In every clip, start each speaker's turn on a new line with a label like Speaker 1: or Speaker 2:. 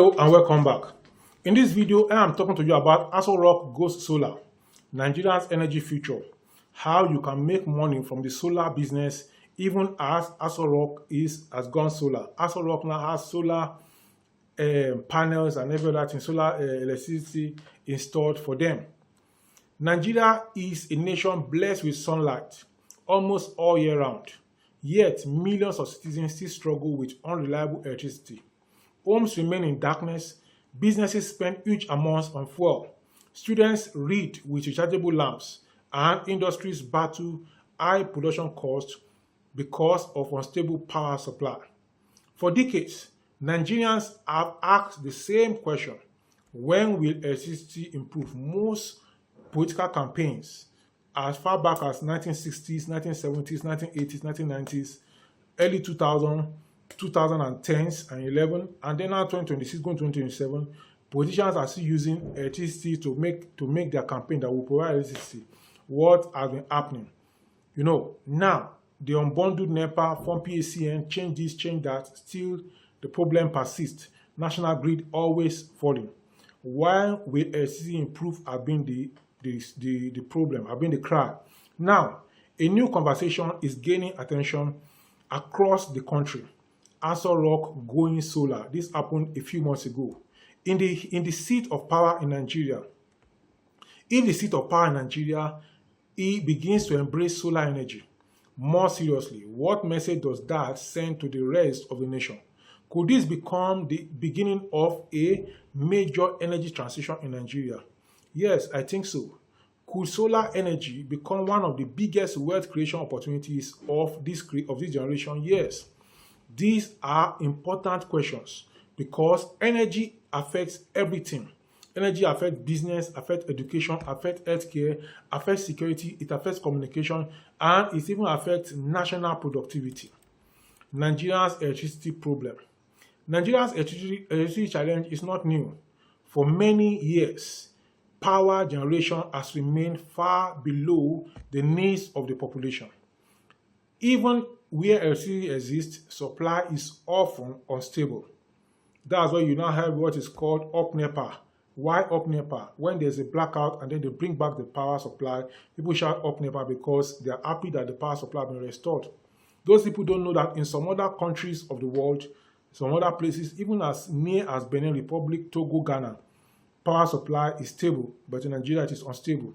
Speaker 1: Hello and welcome back. In this video, I am talking to you about Aso Rock goes solar, Nigeria's energy future, how you can make money from the solar business even as Aso Rock has gone solar. Aso Rock now has solar panels and every other thing, solar electricity installed for them. Nigeria is a nation blessed with sunlight almost all year round, yet millions of citizens still struggle with unreliable electricity. Homes remain in darkness, businesses spend huge amounts on fuel, students read with rechargeable lamps, and industries battle high production costs because of unstable power supply. For decades, Nigerians have asked the same question: when will electricity improve? Most political campaigns, as far back as 1960s, 1970s, 1980s, 1990s, early 2000s, 2010s and 11, and then now 2026 going to 2027, politicians are still using electricity to make their campaign that will provide electricity. What has been happening? Now the unbundled NEPA from PACN, change this, change that, still the problem persists. National grid always falling. Why will electricity improve have been the problem, have been the cry. Now, a new conversation is gaining attention across the country. Aso Rock going solar. This happened a few months ago. In the seat of power in Nigeria, if the seat of power in Nigeria, it begins to embrace solar energy more seriously, what message does that send to the rest of the nation? Could this become the beginning of a major energy transition in Nigeria? Yes, I think so. Could solar energy become one of the biggest wealth creation opportunities of this generation? Yes. These are important questions because energy affects everything. Energy affects business, affects education, affects healthcare, affects security, it affects communication, and it even affects national productivity. Nigeria's electricity problem. Nigeria's electricity challenge is not new. For many years, power generation has remained far below the needs of the population. Even where electricity exists, supply is often unstable. That's why you now have what is called up NEPA. Why up NEPA? When there's a blackout and then they bring back the power supply, people shout up NEPA because they are happy that the power supply has been restored. Those people don't know that in some other countries of the world, some other places, even as near as Benin Republic, Togo, Ghana, power supply is stable, but in Nigeria it is unstable.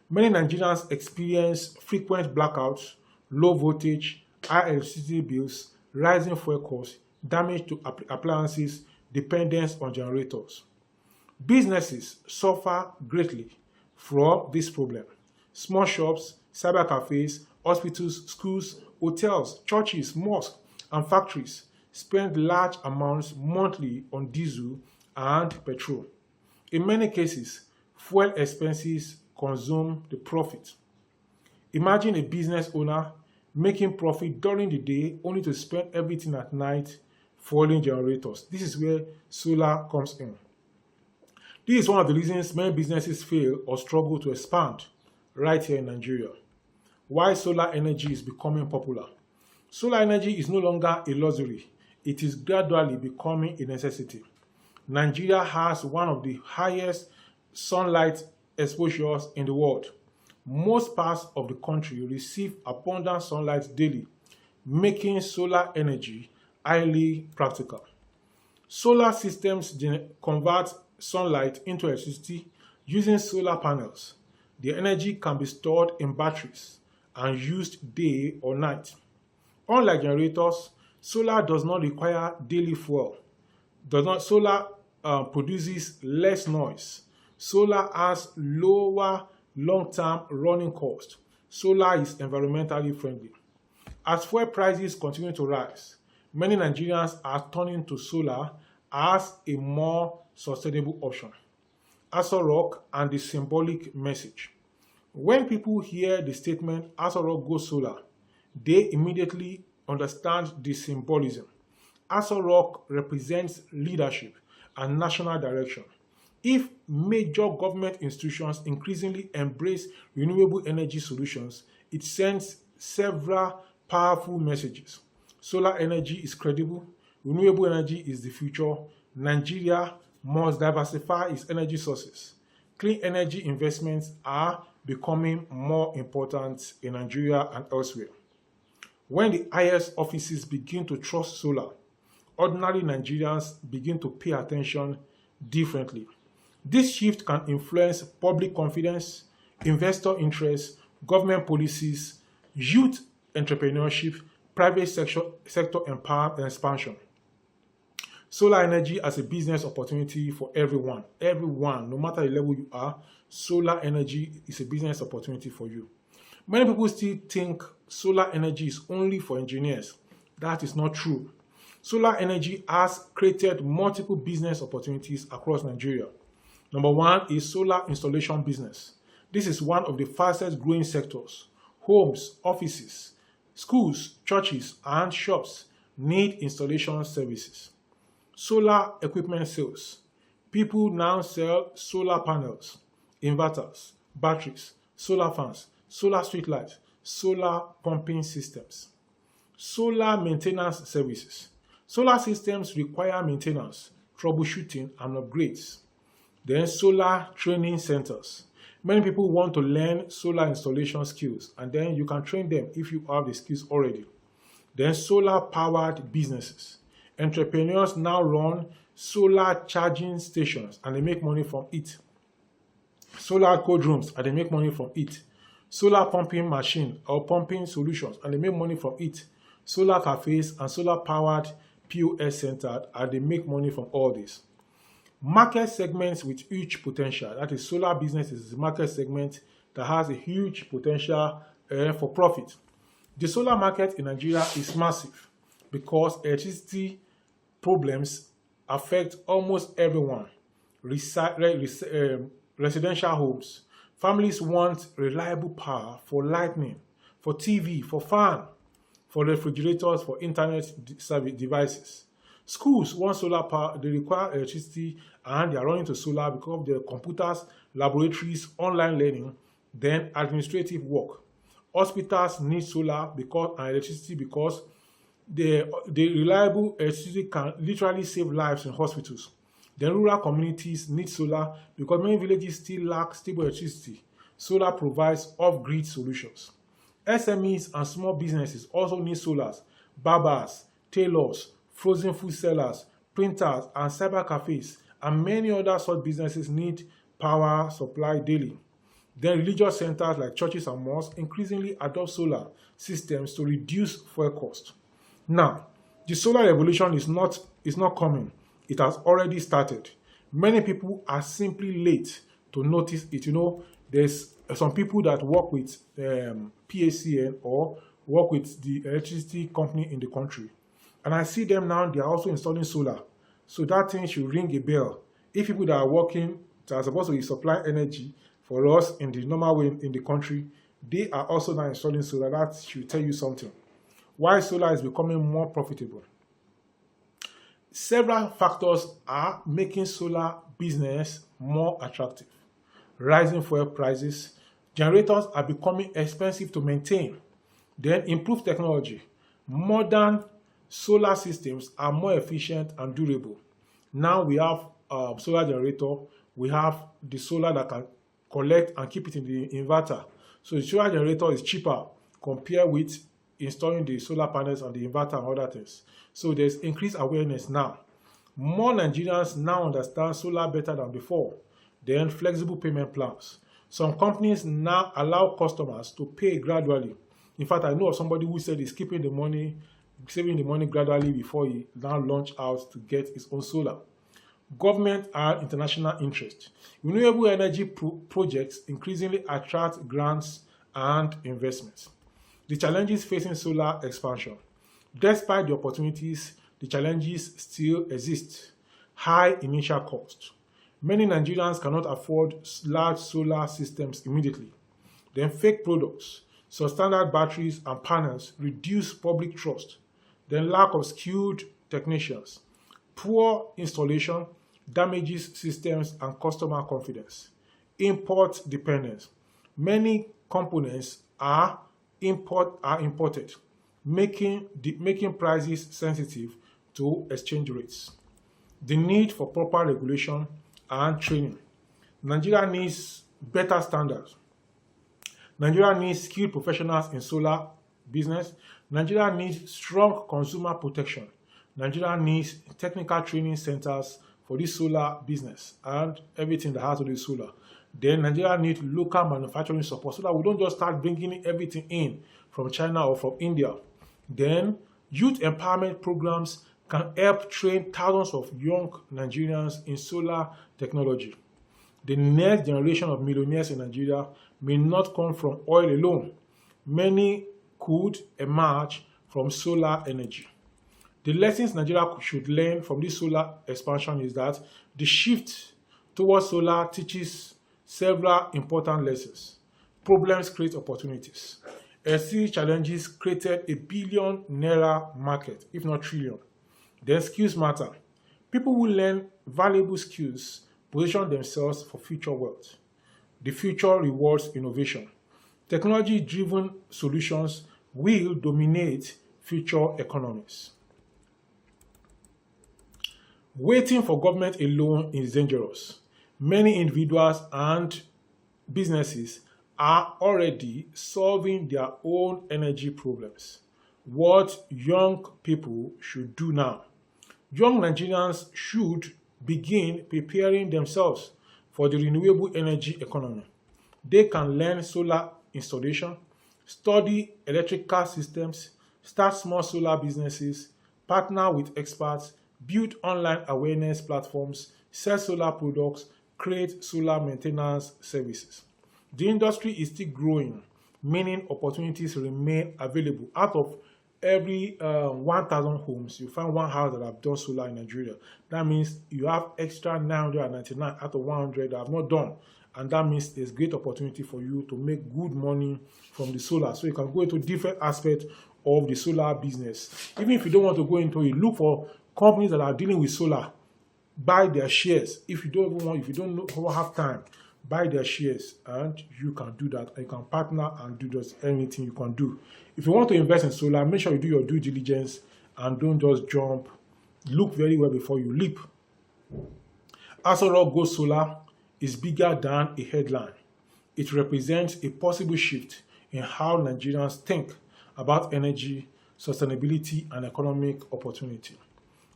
Speaker 1: Many Nigerians experience frequent blackouts, low voltage, high electricity bills, rising fuel costs, damage to appliances, dependence on generators. Businesses suffer greatly from this problem. Small shops, cyber cafes, hospitals, schools, hotels, churches, mosques, and factories spend large amounts monthly on diesel and petrol. In many cases, fuel expenses consume the profit. Imagine a business owner making profit during the day only to spend everything at night fueling generators. This is where solar comes in. This is one of the reasons many businesses fail or struggle to expand right here in Nigeria. Why solar energy is becoming popular. Solar energy is no longer a luxury. It is gradually becoming a necessity. Nigeria has one of the highest sunlight exposures in the world. Most parts of the country receive abundant sunlight daily, making solar energy highly practical. Solar systems convert sunlight into electricity using solar panels. The energy can be stored in batteries and used day or night. Unlike generators, solar does not require daily fuel. Solar produces less noise. Solar has lower long-term running cost. Solar is environmentally friendly. As fuel prices continue to rise, many Nigerians are turning to solar as a more sustainable option. Aso Rock and the symbolic message. When people hear the statement Aso Rock goes solar, they immediately understand the symbolism. Aso Rock represents leadership and national direction. If major government institutions increasingly embrace renewable energy solutions, it sends several powerful messages. Solar energy is credible, renewable energy is the future, Nigeria must diversify its energy sources. Clean energy investments are becoming more important in Nigeria and elsewhere. When the highest offices begin to trust solar, ordinary Nigerians begin to pay attention differently. This shift can influence public confidence, investor interest, government policies, youth entrepreneurship, private sector expansion. Solar energy as a business opportunity for everyone. Everyone, no matter the level you are, solar energy is a business opportunity for you. Many people still think solar energy is only for engineers. That is not true. Solar energy has created multiple business opportunities across Nigeria. Number one is solar installation business. This is one of the fastest growing sectors. Homes, offices, schools, churches, and shops need installation services. Solar equipment sales. People now sell solar panels, inverters, batteries, solar fans, solar streetlights, solar pumping systems. Solar maintenance services. Solar systems require maintenance, troubleshooting, and upgrades. Then solar training centers. Many people want to learn solar installation skills, and then you can train them if you have the skills already. Then solar powered businesses. Entrepreneurs now run solar charging stations and they make money from it. Solar cold rooms and they make money from it. Solar pumping machine or pumping solutions and they make money from it. Solar cafes and solar powered POS centers and they make money from all this. Market segments with huge potential. That is, solar business is a market segment that has a huge potential for profit. The solar market in Nigeria is massive because electricity problems affect almost everyone. Residential homes. Families want reliable power for lighting, for TV, for fan, for refrigerators, for internet service devices. Schools want solar power, they require electricity and they are running to solar because of their computers, laboratories, online learning, then administrative work. Hospitals need solar and electricity because the reliable electricity can literally save lives in hospitals. Then rural communities need solar because many villages still lack stable electricity. Solar provides off-grid solutions. SMEs and small businesses also need solars. Barbers, tailors, frozen food sellers, printers, and cyber cafes, and many other such businesses need power supply daily. Then religious centers like churches and mosques increasingly adopt solar systems to reduce fuel cost. Now, the solar revolution is not coming. It has already started. Many people are simply late to notice it. There's some people that work with PACN or work with the electricity company in the country. And I see them now, they are also installing solar. So that thing should ring a bell. If people that are working, that are supposed to supply energy for us in the normal way in the country, they are also now installing solar. That should tell you something. Why solar is becoming more profitable. Several factors are making solar business more attractive. Rising fuel prices, generators are becoming expensive to maintain. Then improved technology. Modern solar systems are more efficient and durable. Now we have solar generator. We have the solar that can collect and keep it in the inverter. So the solar generator is cheaper compared with installing the solar panels on the inverter and other things. So there's increased awareness now. More Nigerians now understand solar better than before. Then flexible payment plans. Some companies now allow customers to pay gradually. In fact, I know of somebody who said he's keeping the money, saving the money gradually before he now launch out to get his own solar. Government and international interest. Renewable energy projects increasingly attract grants and investments. The challenges facing solar expansion. Despite the opportunities, the challenges still exist. High initial cost. Many Nigerians cannot afford large solar systems immediately. Then fake products, substandard batteries and panels reduce public trust. Then lack of skilled technicians. Poor installation damages systems and customer confidence. Import dependence. Many components are imported, making prices sensitive to exchange rates. the need for proper regulation and training. Nigeria needs better standards. Nigeria needs skilled professionals in solar business. Nigeria needs strong consumer protection. Nigeria needs technical training centers for this solar business and everything that has to do with solar. Then Nigeria needs local manufacturing support so that we don't just start bringing everything in from China or from India. Then youth empowerment programs can help train thousands of young Nigerians in solar technology. The next generation of millionaires in Nigeria may not come from oil alone. Many could emerge from solar energy. The lessons Nigeria should learn from this solar expansion is that the shift towards solar teaches several important lessons. Problems create opportunities. SC challenges created $1 billion market, if not trillion. Then skills matter. People who learn valuable skills position themselves for future wealth. The future rewards innovation. Technology-driven solutions will dominate future economies. Waiting for government alone is dangerous. Many individuals and businesses are already solving their own energy problems. What young people should do now? Young Nigerians should begin preparing themselves for the renewable energy economy. They can learn solar installation, study electrical systems, start small solar businesses, partner with experts, build online awareness platforms, sell solar products, create solar maintenance services. The industry is still growing, meaning opportunities remain available. Out of every 1,000 homes, you find one house that have done solar in Nigeria. That means you have extra 999 out of 100 that have not done. And that means there's great opportunity for you to make good money from the solar. So you can go into different aspects of the solar business. Even if you don't want to go into it, look for companies that are dealing with solar. Buy their shares. If you don't have time, buy their shares, and you can do that. You can partner and do just anything you can do. If you want to invest in solar, make sure you do your due diligence and don't just jump. Look very well before you leap. Aso Rock goes solar is bigger than a headline. It represents a possible shift in how Nigerians think about energy, sustainability, and economic opportunity.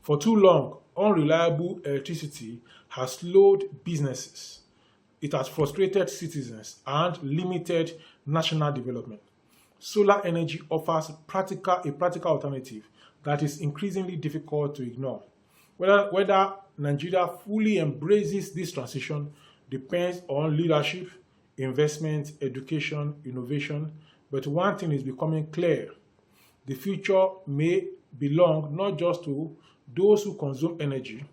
Speaker 1: For too long, unreliable electricity has slowed businesses. It has frustrated citizens and limited national development. Solar energy offers a practical alternative that is increasingly difficult to ignore. Whether Nigeria fully embraces this transition depends on leadership, investment, education, innovation. But one thing is becoming clear. The future may belong not just to those who consume energy,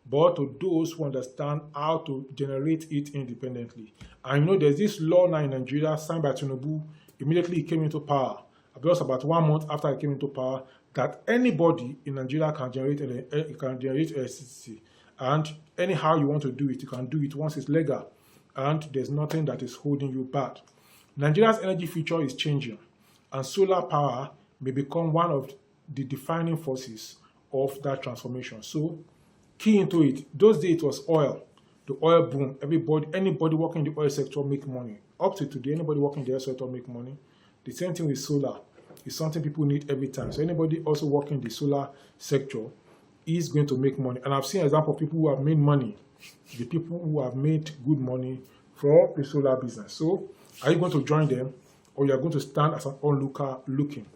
Speaker 1: but to those who understand how to generate it independently. I know there's this law now in Nigeria signed by Renewable immediately he came into power, just about 1 month after he came into power, that anybody in Nigeria can generate electricity. And anyhow you want to do it, you can do it once it's legal. And there's nothing that is holding you back. Nigeria's energy future is changing, and solar power may become one of the defining forces of that transformation. So key into it. Those days it was oil, the oil boom. Anybody working in the oil sector make money. Up to today, anybody working in the oil sector make money. The same thing with solar. It's something people need every time. So anybody also working in the solar sector is going to make money. And I've seen examples of people who have made money, the people who have made good money from the solar business. So are you going to join them, or you are going to stand as an onlooker looking?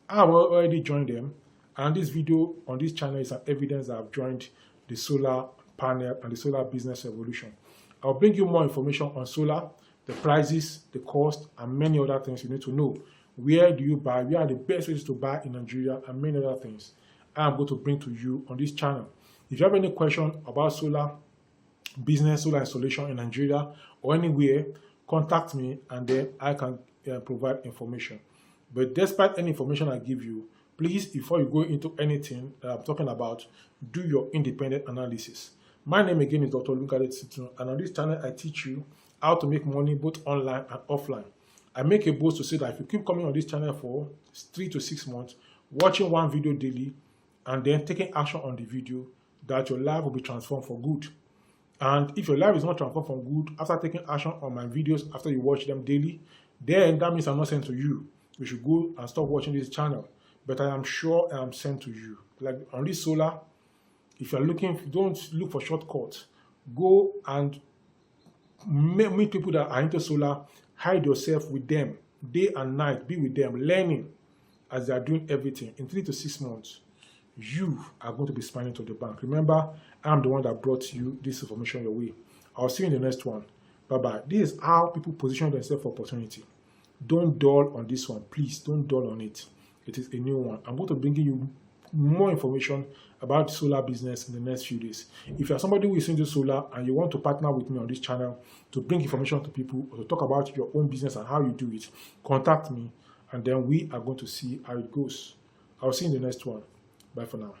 Speaker 1: I have already joined them, and this video on this channel is an evidence that I've joined the solar panel and the solar business revolution. I'll bring you more information on solar, the prices, the cost, and many other things you need to know. Where do you buy? Where are the best places to buy in Nigeria, and many other things I'm going to bring to you on this channel. If you have any question about solar business, solar installation in Nigeria or anywhere, contact me and then I can provide information. But despite any information I give you, please, before you go into anything that I'm talking about, do your independent analysis. My name again is Dr. Olumide Titun, and on this channel I teach you how to make money both online and offline. I make a boast to say that if you keep coming on this channel for 3 to 6 months, watching one video daily, and then taking action on the video, that your life will be transformed for good. And if your life is not transformed for good after taking action on my videos, after you watch them daily, then that means I'm not sent to you. You should go and stop watching this channel. But I am sure I am sent to you. Like on this solar, if you're looking, don't look for shortcuts. Go and meet people that are into solar, hide yourself with them, day and night, be with them, learning as they are doing everything. In 3 to 6 months, you are going to be smiling to the bank. Remember, I'm the one that brought you this information your way. I'll see you in the next one. Bye-bye. This is how people position themselves for opportunity. Don't dull on this one. Please, don't dull on it. It is a new one. I'm going to bring you more information about solar business in the next few days. If you're somebody who is into solar and you want to partner with me on this channel to bring information to people or to talk about your own business and how you do it, contact me and then we are going to see how it goes. I'll see you in the next one. Bye for now.